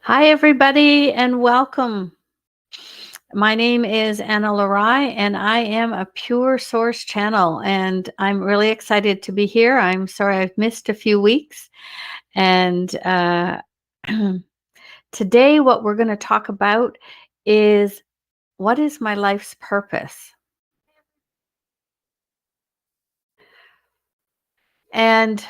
Hi, everybody, and welcome. My name is Ana-La-Rai, and I am a Pure Source channel, and I'm really excited to be here. I'm sorry I've missed a few weeks, and today what we're going to talk about is what is my life's purpose? And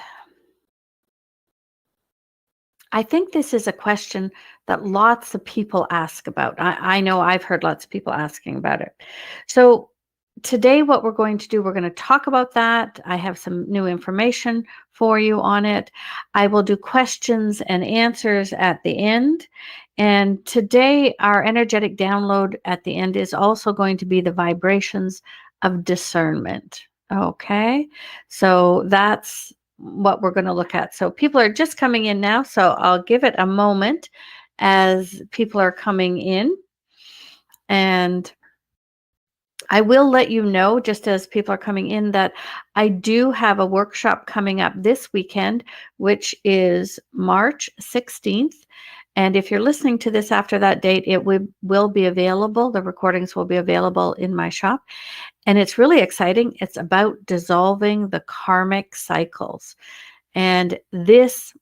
I think this is a question that lots of people ask about. I know I've heard lots of people asking about it. So today, what we're going to do, we're going to talk about that. I have some new information for you on it. I will do questions and answers at the end. And today, our energetic download at the end is also going to be the vibrations of discernment. Okay. So that's what we're going to look at. So people are just coming in now. So I'll give it a moment as people are coming in. And I will let you know, just as people are coming in, that I do have a workshop coming up this weekend, which is March 16th. And if you're listening to this after that date, it will be available. The recordings will be available in my shop. And it's really exciting. It's about dissolving the karmic cycles. And this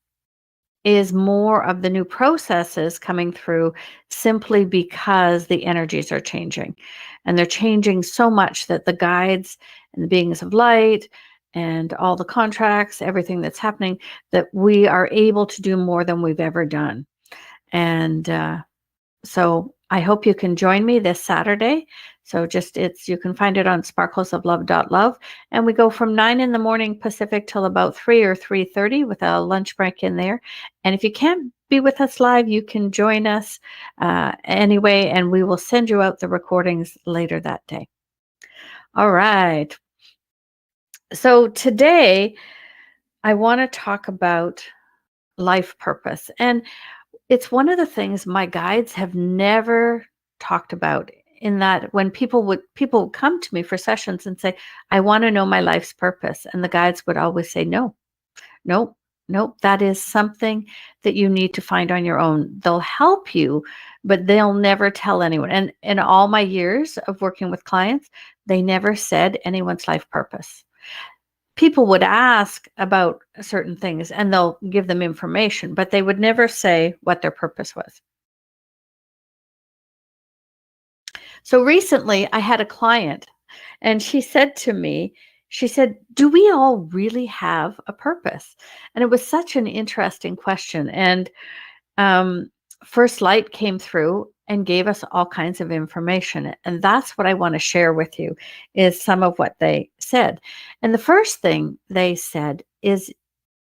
is more of the new processes coming through simply because the energies are changing. And they're changing so much that the guides and the beings of light and all the contracts, everything that's happening, that we are able to do more than we've ever done. And so I hope you can join me this Saturday. So you can find it on sparklesoflove.love. And we go from 9 in the morning Pacific till about 3 or 3:30 with a lunch break in there. And if you can't be with us live, you can join us anyway, and we will send you out the recordings later that day. All right. So today I want to talk about life purpose. And it's one of the things my guides have never talked about, in that when people would come to me for sessions and say, I want to know my life's purpose. And the guides would always say, no, nope, nope. That is something that you need to find on your own. They'll help you, but they'll never tell anyone. And in all my years of working with clients, they never said anyone's life purpose. People would ask about certain things and they'll give them information, but they would never say what their purpose was. So recently I had a client and she said to me, she said, do we all really have a purpose? And it was such an interesting question. And um, First Light came through and gave us all kinds of information. And that's what I want to share with you, is some of what they said. And the first thing they said is,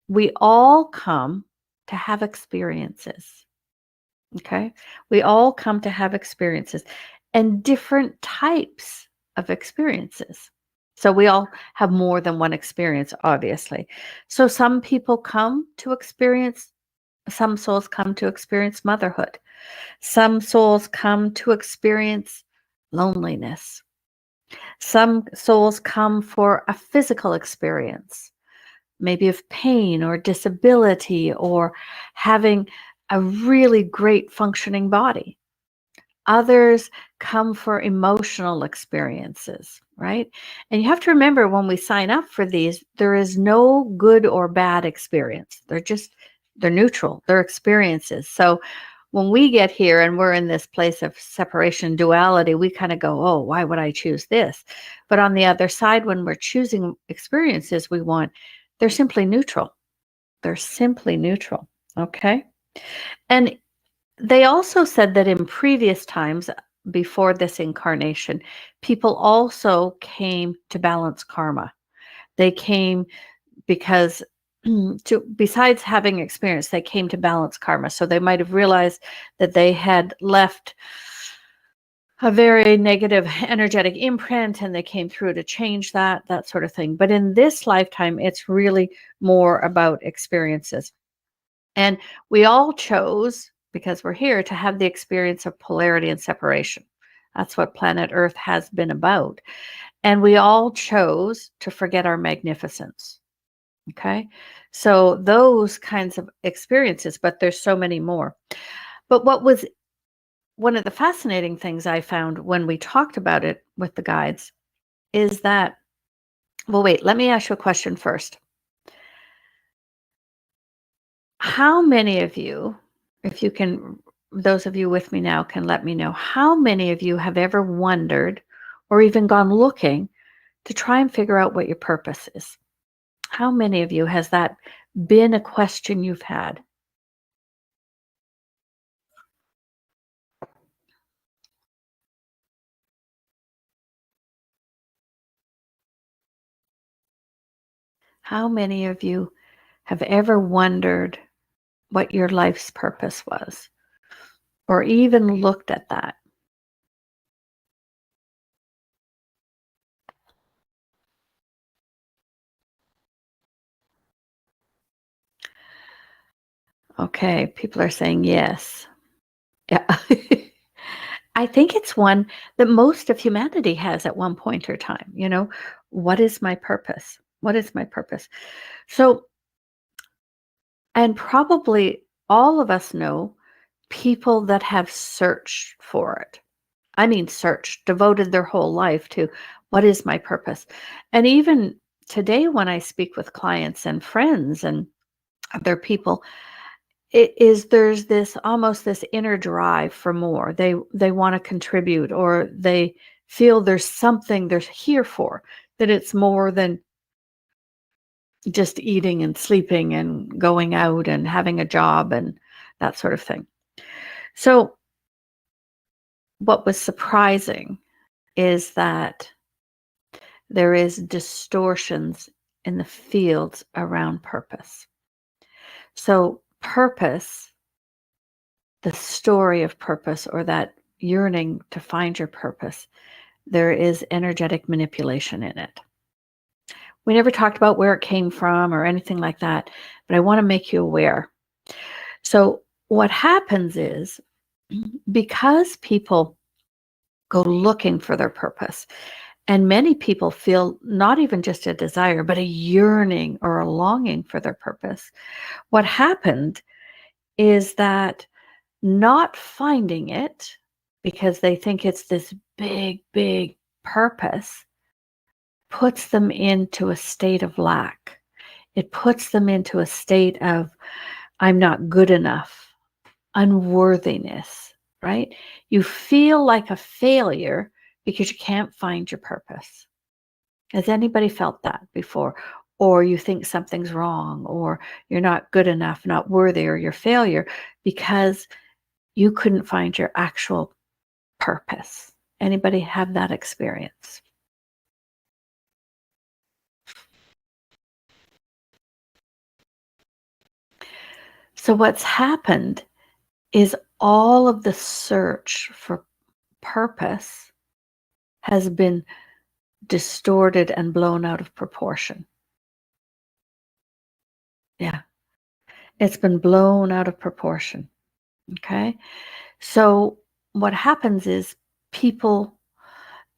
we all come to have experiences. Okay. We all come to have experiences, and different types of experiences. So we all have more than one experience, obviously. So some people come to experience, some souls come to experience motherhood. Some souls come to experience loneliness. Some souls come for a physical experience, maybe of pain or disability, or having a really great functioning body. Others come for emotional experiences, right? And you have to remember, when we sign up for these, there is no good or bad experience. They're neutral. They're experiences. So when we get here and we're in this place of separation, duality, we kind of go, oh, why would I choose this? But on the other side, when we're choosing experiences we want, they're simply neutral. They're simply neutral. Okay. And they also said that in previous times, before this incarnation, people also came to balance karma. They came because besides having experience, they came to balance karma. So they might have realized that they had left a very negative energetic imprint and they came through to change that sort of thing. But in this lifetime, it's really more about experiences. And we all chose, because we're here, to have the experience of polarity and separation. That's what planet Earth has been about. And we all chose to forget our magnificence. Okay. So those kinds of experiences, but there's so many more. But what was one of the fascinating things I found when we talked about it with the guides is that, well, wait, let me ask you a question first. How many of you, if you can, those of you with me now can let me know, how many of you have ever wondered or even gone looking to try and figure out what your purpose is? How many of you has that been a question you've had? How many of you have ever wondered what your life's purpose was or even looked at that? Okay, people are saying yes. Yeah. I think it's one that most of humanity has at one point or time, what is my purpose? What is my purpose? So, and probably all of us know people that have searched for it. I mean, searched, devoted their whole life to what is my purpose? And even today, when I speak with clients and friends and other people, there's this almost this inner drive for more. They want to contribute, or they feel there's something they're here for, that it's more than just eating and sleeping and going out and having a job and that sort of thing. So what was surprising is that there is distortions in the fields around purpose. So purpose, the story of purpose, or that yearning to find your purpose, there is energetic manipulation in it. We never talked about where it came from or anything like that, but I want to make you aware. So what happens is, because people go looking for their purpose, and many people feel not even just a desire, but a yearning or a longing for their purpose. What happened is that not finding it, because they think it's this big, big purpose, puts them into a state of lack. It puts them into a state of, I'm not good enough, unworthiness, right? You feel like a failure because you can't find your purpose. Has anybody felt that before? Or you think something's wrong, or you're not good enough, not worthy, or you're failure because you couldn't find your actual purpose. Anybody have that experience? So what's happened is all of the search for purpose has been distorted and blown out of proportion. Yeah, it's been blown out of proportion. Okay. So what happens is people,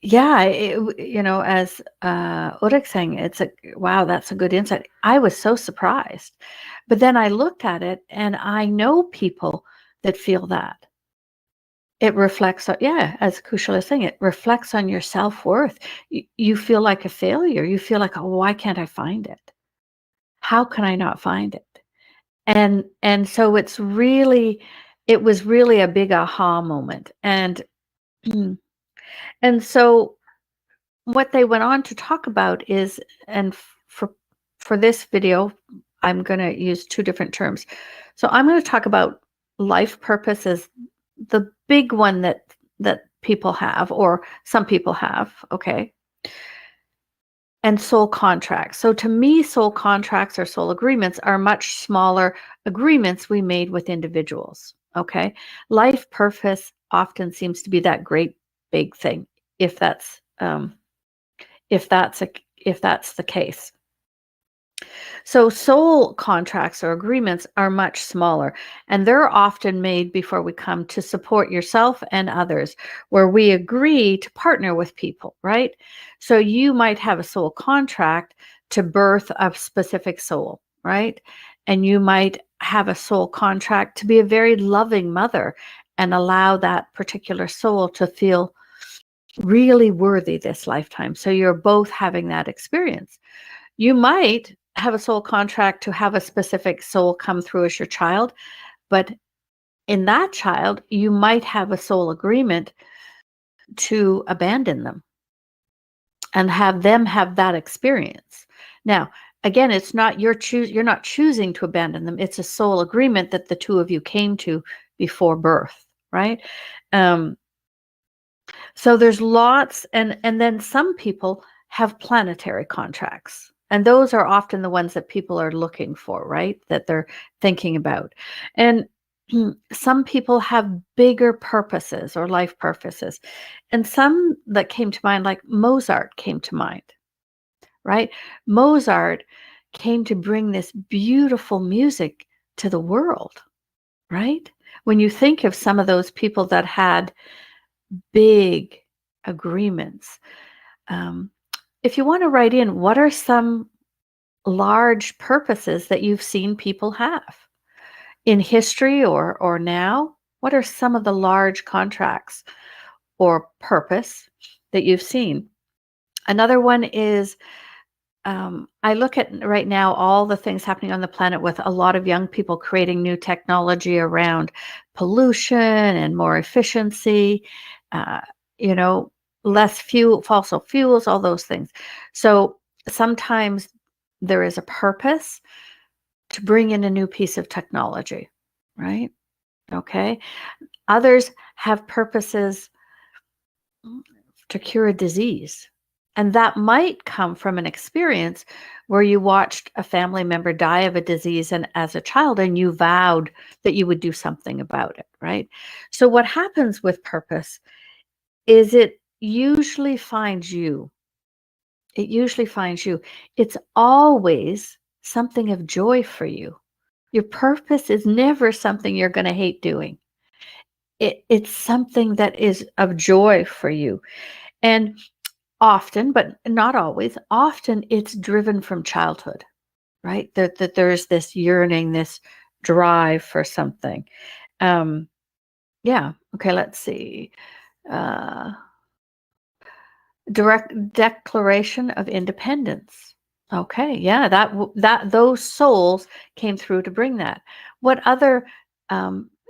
yeah, as Ulrich saying, it's a wow, that's a good insight. I was so surprised. But then I looked at it and I know people that feel that. It reflects on, yeah, as Kushal is saying, it reflects on your self-worth. You feel like a failure. You feel like, oh, why can't I find it? How can I not find it? And so it was really a big aha moment. And so what they went on to talk about is, and for this video, I'm going to use two different terms. So I'm going to talk about life purpose as the big one that people have, or some people have, okay? And soul contracts. So to me, soul contracts or soul agreements are much smaller agreements we made with individuals, okay? Life purpose often seems to be that great big thing, if that's if that's a if that's the case. So soul contracts or agreements are much smaller, and they're often made before we come to support yourself and others, where we agree to partner with people, right? So you might have a soul contract to birth a specific soul, right? And you might have a soul contract to be a very loving mother and allow that particular soul to feel really worthy this lifetime. So you're both having that experience. You might have a soul contract to have a specific soul come through as your child, but in that child, you might have a soul agreement to abandon them and have them have that experience. Now, again, it's not you're not choosing to abandon them. It's a soul agreement that the two of you came to before birth, right? Um, so there's lots, and then some people have planetary contracts. And those are often the ones that people are looking for, right? That they're thinking about. And some people have bigger purposes or life purposes. And some that came to mind, like Mozart came to mind, right? Mozart came to bring this beautiful music to the world, right? When you think of some of those people that had big agreements, um, if you want to write in, what are some large purposes that you've seen people have in history or now? What are some of the large contracts or purpose that you've seen? Another one is I look at right now all the things happening on the planet with a lot of young people creating new technology around pollution and more efficiency, uh, you know, less fossil fuels, all those things. So sometimes there is a purpose to bring in a new piece of technology, right? Okay. Others have purposes to cure a disease. And that might come from an experience where you watched a family member die of a disease and as a child and you vowed that you would do something about it, right? So what happens with purpose is it usually finds you. It usually finds you. It's always something of joy for you. Your purpose is never something you're going to hate doing. It's something that is of joy for you. And often, but not always, often it's driven from childhood, right? That there's this yearning, this drive for something. Yeah. Okay, let's see. Uh, direct declaration of independence. Okay, yeah, that those souls came through to bring that. What other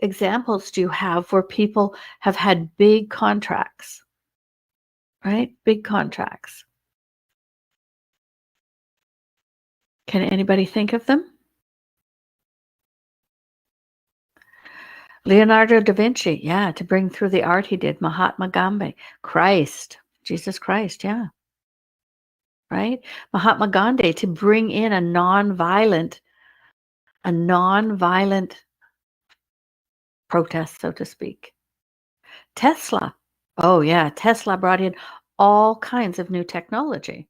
examples do you have where people have had big contracts, right? Big contracts. Can anybody think of them? Leonardo da Vinci, yeah, to bring through the art he did. Mahatma Gandhi, Christ, Jesus Christ, yeah, right? Mahatma Gandhi to bring in a non-violent protest, so to speak. Tesla, oh yeah, Tesla brought in all kinds of new technology,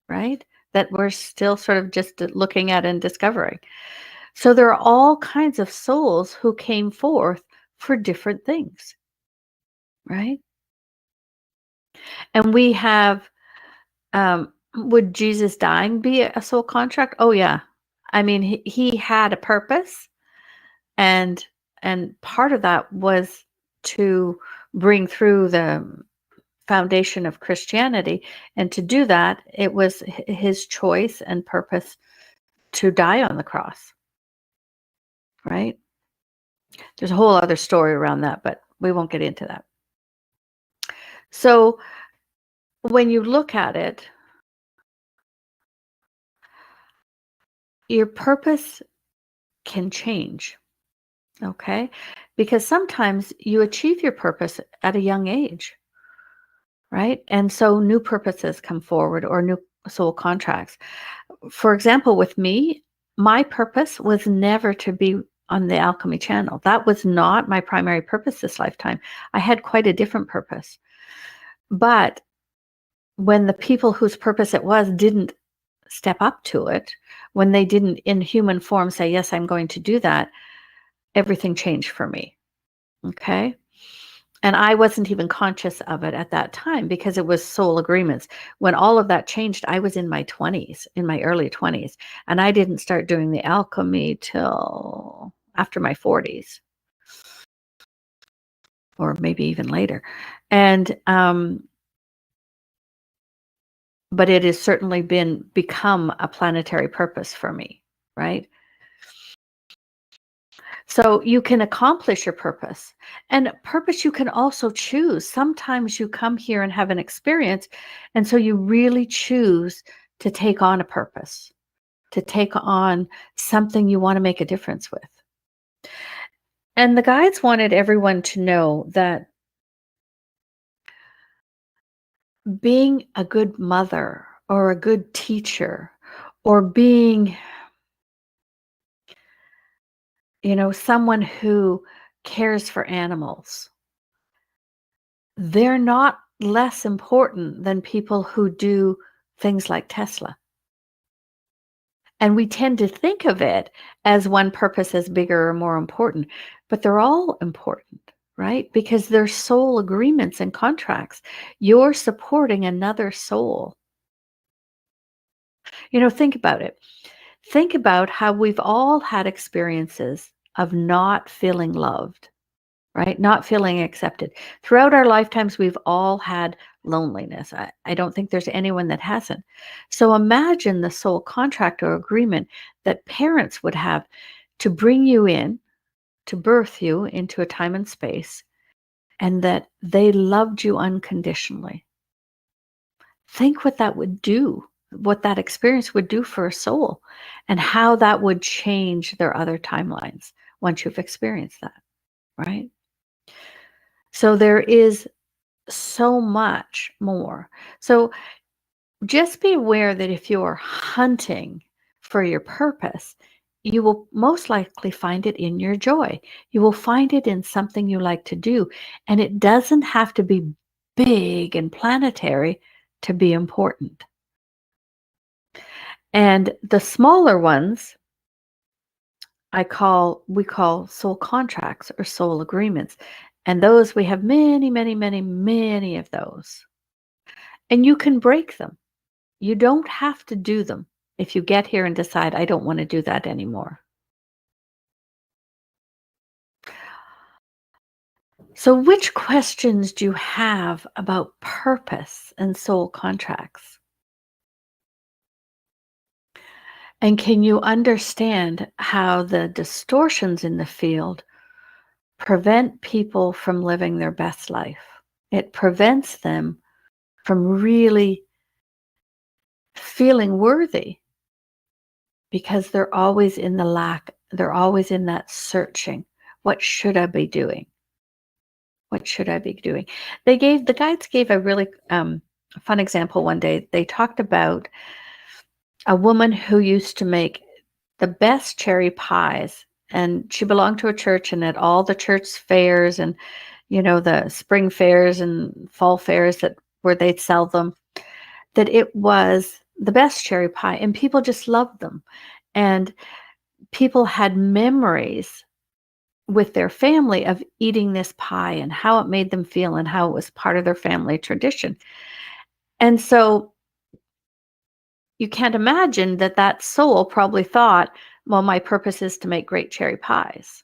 right? That we're still sort of just looking at and discovering. So there are all kinds of souls who came forth for different things, right? And we have, would Jesus dying be a soul contract? Oh yeah. I mean, he had a purpose, and part of that was to bring through the foundation of Christianity, and to do that, it was his choice and purpose to die on the cross, right? There's a whole other story around that, but we won't get into that. So when you look at it, your purpose can change, okay? Because sometimes you achieve your purpose at a young age, right? And so new purposes come forward or new soul contracts. For example, with me, my purpose was never to be on the Alchemy channel. That was not my primary purpose this lifetime. I had quite a different purpose. But when the people whose purpose it was didn't step up to it, when they didn't in human form say, yes, I'm going to do that, everything changed for me. Okay. And I wasn't even conscious of it at that time because it was soul agreements. When all of that changed, I was in my 20s, in my early 20s, and I didn't start doing the alchemy till after my 40s or maybe even later. And but it has certainly become a planetary purpose for me, right? So you can accomplish your purpose. And purpose you can also choose. Sometimes you come here and have an experience, and so you really choose to take on a purpose, to take on something you want to make a difference with. And the guides wanted everyone to know that being a good mother or a good teacher or being, someone who cares for animals, they're not less important than people who do things like Tesla. And we tend to think of it as one purpose as bigger or more important, but they're all important, right? Because they're soul agreements and contracts. You're supporting another soul. Think about it. Think about how we've all had experiences of not feeling loved, right? Not feeling accepted. Throughout our lifetimes, we've all had loneliness. I don't think there's anyone that hasn't. So imagine the soul contract or agreement that parents would have to bring you in, to birth you into a time and space, and that they loved you unconditionally. Think what that would do, what that experience would do for a soul, and how that would change their other timelines once you've experienced that, right? So there is so much more. So just be aware that if you're hunting for your purpose, you will most likely find it in your joy. You will find it in something you like to do. And it doesn't have to be big and planetary to be important. And the smaller ones, we call soul contracts or soul agreements. And those we have many, many, many, many of those. And you can break them. You don't have to do them if you get here and decide, I don't want to do that anymore. So, which questions do you have about purpose and soul contracts? And can you understand how the distortions in the field prevent people from living their best life? It prevents them from really feeling worthy because they're always in the lack, they're always in that searching. What should I be doing? What should I be doing? The guides gave a really fun example one day. They talked about a woman who used to make the best cherry pies, and she belonged to a church, and at all the church fairs and the spring fairs and fall fairs that where they'd sell them, that it was the best cherry pie, and people just loved them. And people had memories with their family of eating this pie and how it made them feel and how it was part of their family tradition. And so you can't imagine that that soul probably thought, well, my purpose is to make great cherry pies.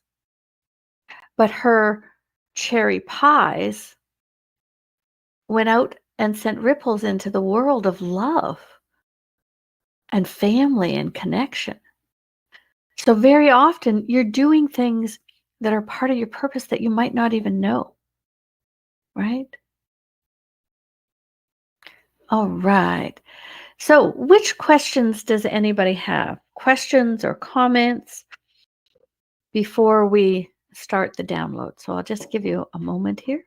But her cherry pies went out and sent ripples into the world of love and family and connection. So very often you're doing things that are part of your purpose that you might not even know, right? All right. So, which questions does anybody have? Questions or comments before we start the download? So, I'll just give you a moment here.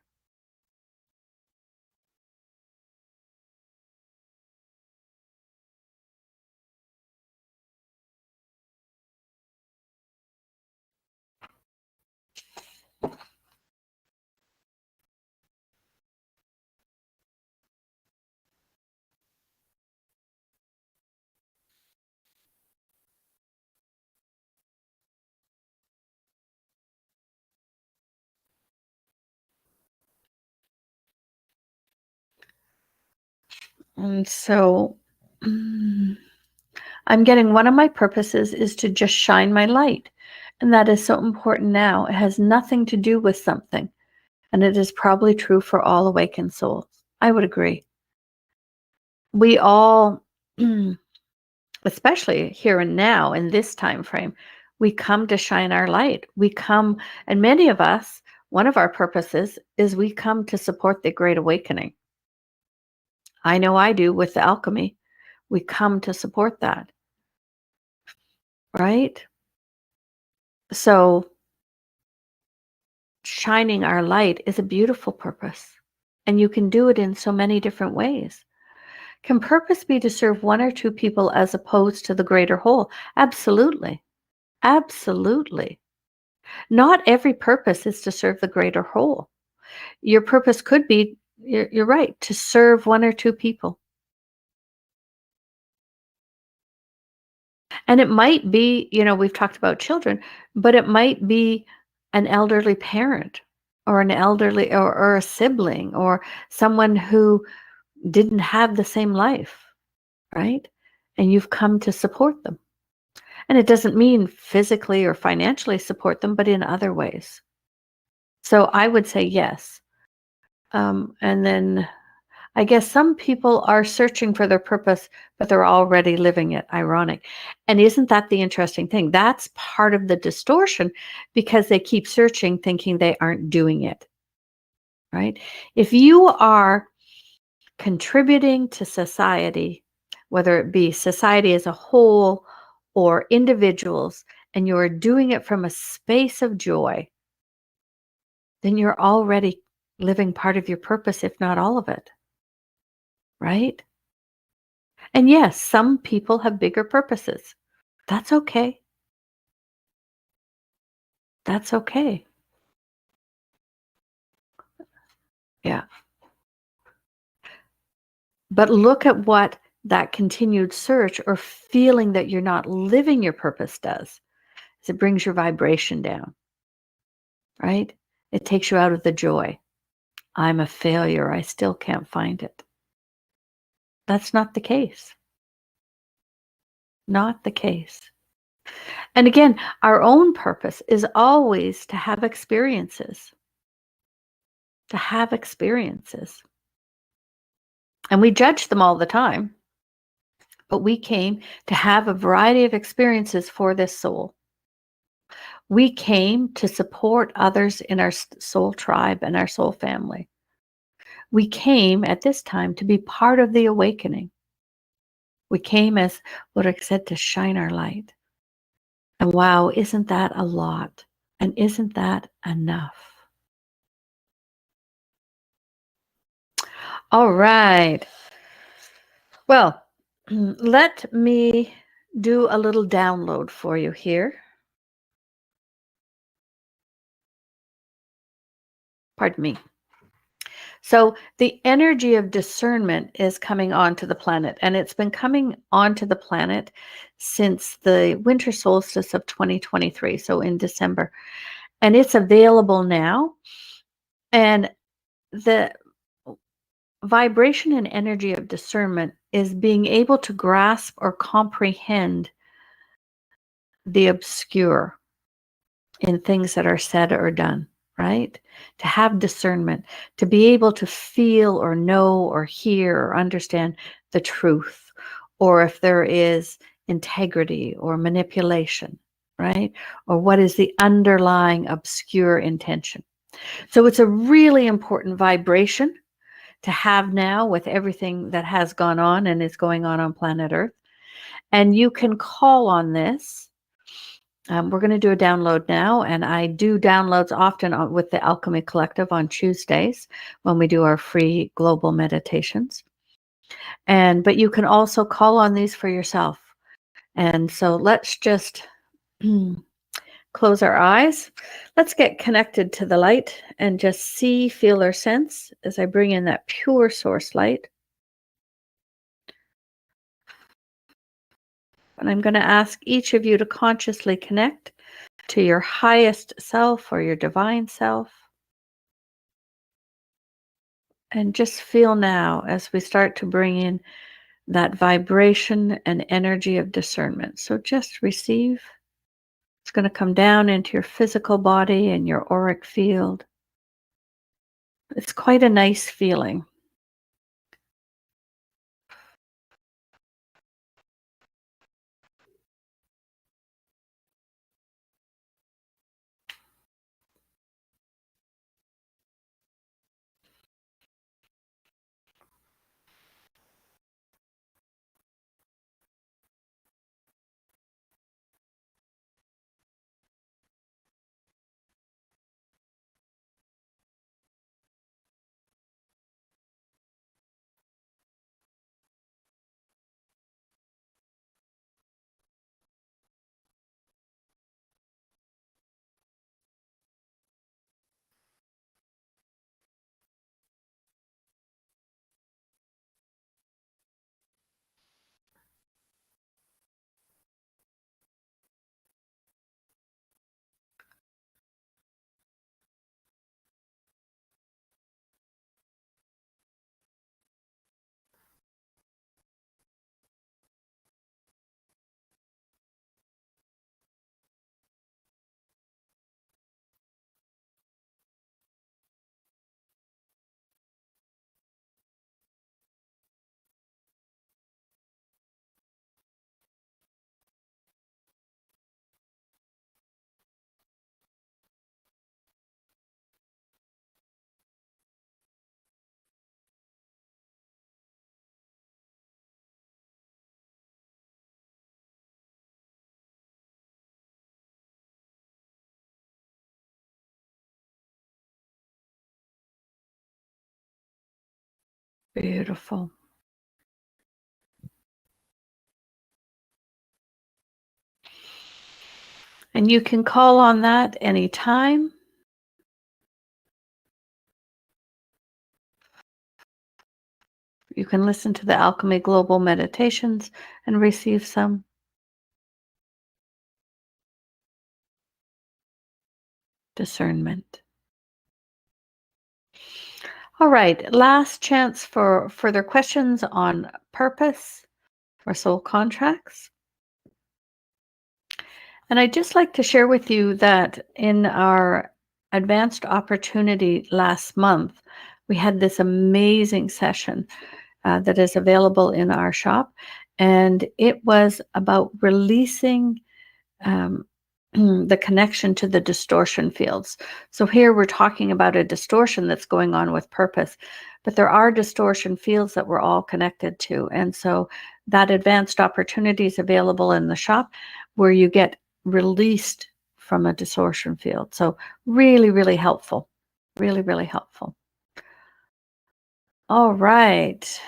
And so I'm getting one of my purposes is to just shine my light. And that is so important now. It has nothing to do with something. And it is probably true for all awakened souls. I would agree. We all, especially here and now in this time frame, we come to shine our light. We come, and many of us, one of our purposes is we come to support the Great Awakening. I know I do with the alchemy. We come to support that, right? So shining our light is a beautiful purpose, and you can do it in so many different ways. Can purpose be to serve one or two people as opposed to the greater whole? Absolutely. Absolutely. Not every purpose is to serve the greater whole. Your purpose could be, you're right, to serve one or two people. And it might be, we've talked about children, but it might be an elderly parent or an elderly or a sibling or someone who didn't have the same life, right? And you've come to support them. And it doesn't mean physically or financially support them, but in other ways. So I would say yes. And then I guess some people are searching for their purpose, but they're already living it. Ironic. And isn't that the interesting thing? That's part of the distortion because they keep searching thinking they aren't doing it, right? If you are contributing to society, whether it be society as a whole or individuals, and you're doing it from a space of joy, then you're already living part of your purpose, if not all of it, right? And yes, some people have bigger purposes. That's okay. That's okay. Yeah. But look at what that continued search or feeling that you're not living your purpose does. Is it brings your vibration down, right? It takes you out of the joy. I'm a failure. I still can't find it. That's not the case. Not the case. And again, our own purpose is always to have experiences. To have experiences. And we judge them all the time. But we came to have a variety of experiences for this soul. We came to support others in our soul tribe and our soul family. We came at this time to be part of the awakening. We came, as Ulrich said, to shine our light. And wow, isn't that a lot? And isn't that enough? All right. Well, let me do a little download for you here. Pardon me. So the energy of discernment is coming onto the planet, and it's been coming onto the planet since the winter solstice of 2023, so in December. And it's available now. And the vibration and energy of discernment is being able to grasp or comprehend the obscure in things that are said or done, right? To have discernment, to be able to feel or know or hear or understand the truth, or if there is integrity or manipulation, right? Or what is the underlying obscure intention. So it's a really important vibration to have now with everything that has gone on and is going on planet Earth. And you can call on this. We're going to do a download now, and I do downloads often with the Alchemy Collective on Tuesdays when we do our free global meditations. But you can also call on these for yourself. And so let's just close our eyes. Let's get connected to the light and just see, feel, or sense as I bring in that pure source light. And I'm going to ask each of you to consciously connect to your highest self or your divine self. And just feel now as we start to bring in that vibration and energy of discernment. So just receive. It's going to come down into your physical body and your auric field. It's quite a nice feeling. Beautiful. And you can call on that anytime. You can listen to the Alchemy Global meditations and receive some discernment. All right, last chance for further questions on purpose or soul contracts. And I'd just like to share with you that in our advanced opportunity last month, we had this amazing session that is available in our shop. And it was about releasing um, the connection to the distortion fields. So here we're talking about a distortion that's going on with purpose, but there are distortion fields that we're all connected to. And so that advanced opportunity is available in the shop where you get released from a distortion field. So really, really helpful. Really, really helpful. All right.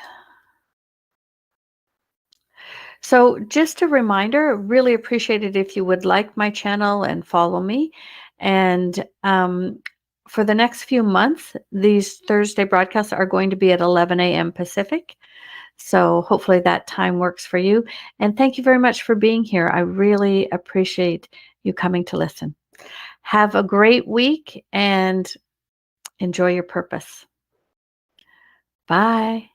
So just a reminder, really appreciate it if you would like my channel and follow me. And for the next few months, these Thursday broadcasts are going to be at 11 a.m. Pacific. So hopefully that time works for you. And thank you very much for being here. I really appreciate you coming to listen. Have a great week and enjoy your purpose. Bye.